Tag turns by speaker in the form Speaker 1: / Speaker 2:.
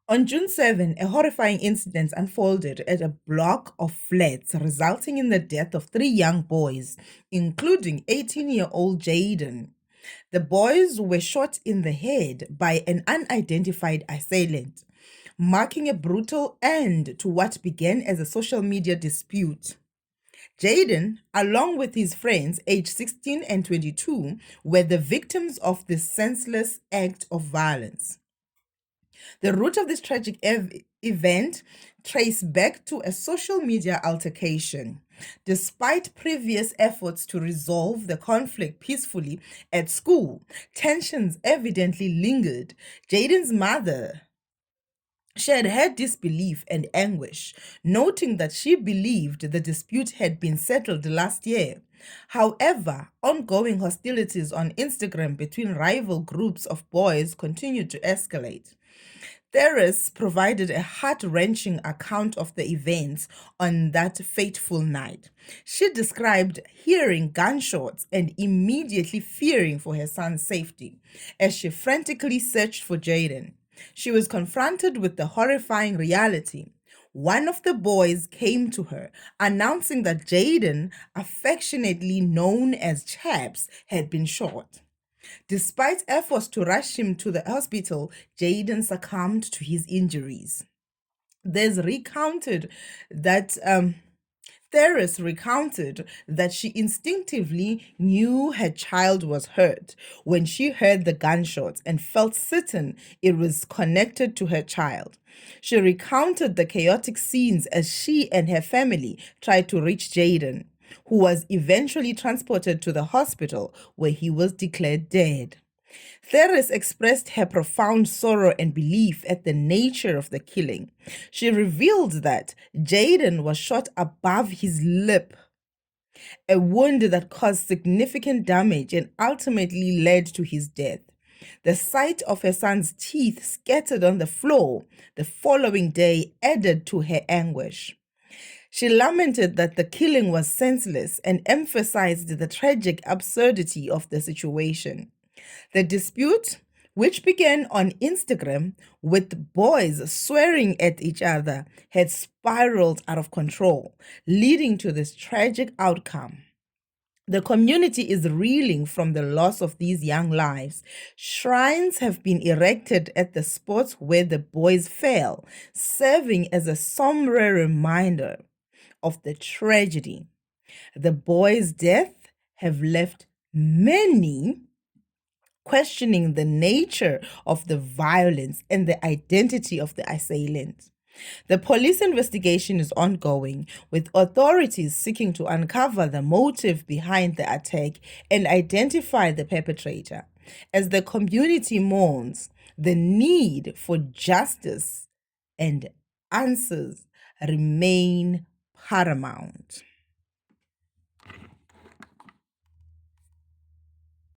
Speaker 1: On June 7, a horrifying incident unfolded at a block of flats, resulting in the death of three young boys, including 18-year-old Jaden. The boys were shot in the head by an unidentified assailant, marking a brutal end to what began as a social media dispute. Jaden, along with his friends aged 16 and 22, were the victims of this senseless act of violence. The root of this tragic event traced back to a social media altercation. Despite previous efforts to resolve the conflict peacefully at school, tensions evidently lingered. Jaden's mother shared her disbelief and anguish, noting that she believed the dispute had been settled last year. However, ongoing hostilities on Instagram between rival groups of boys continued to escalate. Theris provided a heart-wrenching account of the events on that fateful night. She described hearing gunshots and immediately fearing for her son's safety as she frantically searched for Jaden. She was confronted with the horrifying reality. One of the boys came to her, announcing that Jaden, affectionately known as Chaps, had been shot. Despite efforts to rush him to the hospital, Jaden succumbed to his injuries. There's recounted that Theris recounted that she instinctively knew her child was hurt when she heard the gunshots and felt certain it was connected to her child. She recounted the chaotic scenes as she and her family tried to reach Jaden, who was eventually transported to the hospital where he was declared dead. Theris expressed her profound sorrow and belief at the nature of the killing. She revealed that Jaden was shot above his lip, a wound that caused significant damage and ultimately led to his death. The sight of her son's teeth scattered on the floor the following day added to her anguish. She lamented that the killing was senseless and emphasized the tragic absurdity of the situation. The dispute, which began on Instagram with boys swearing at each other, had spiraled out of control, leading to this tragic outcome. The community is reeling from the loss of these young lives. Shrines have been erected at the spots where the boys fell, serving as a somber reminder of the tragedy. The boys' death have left many questioning the nature of the violence and the identity of the assailant. The police investigation is ongoing, with authorities seeking to uncover the motive behind the attack and identify the perpetrator. As the community mourns, the need for justice and answers remain paramount.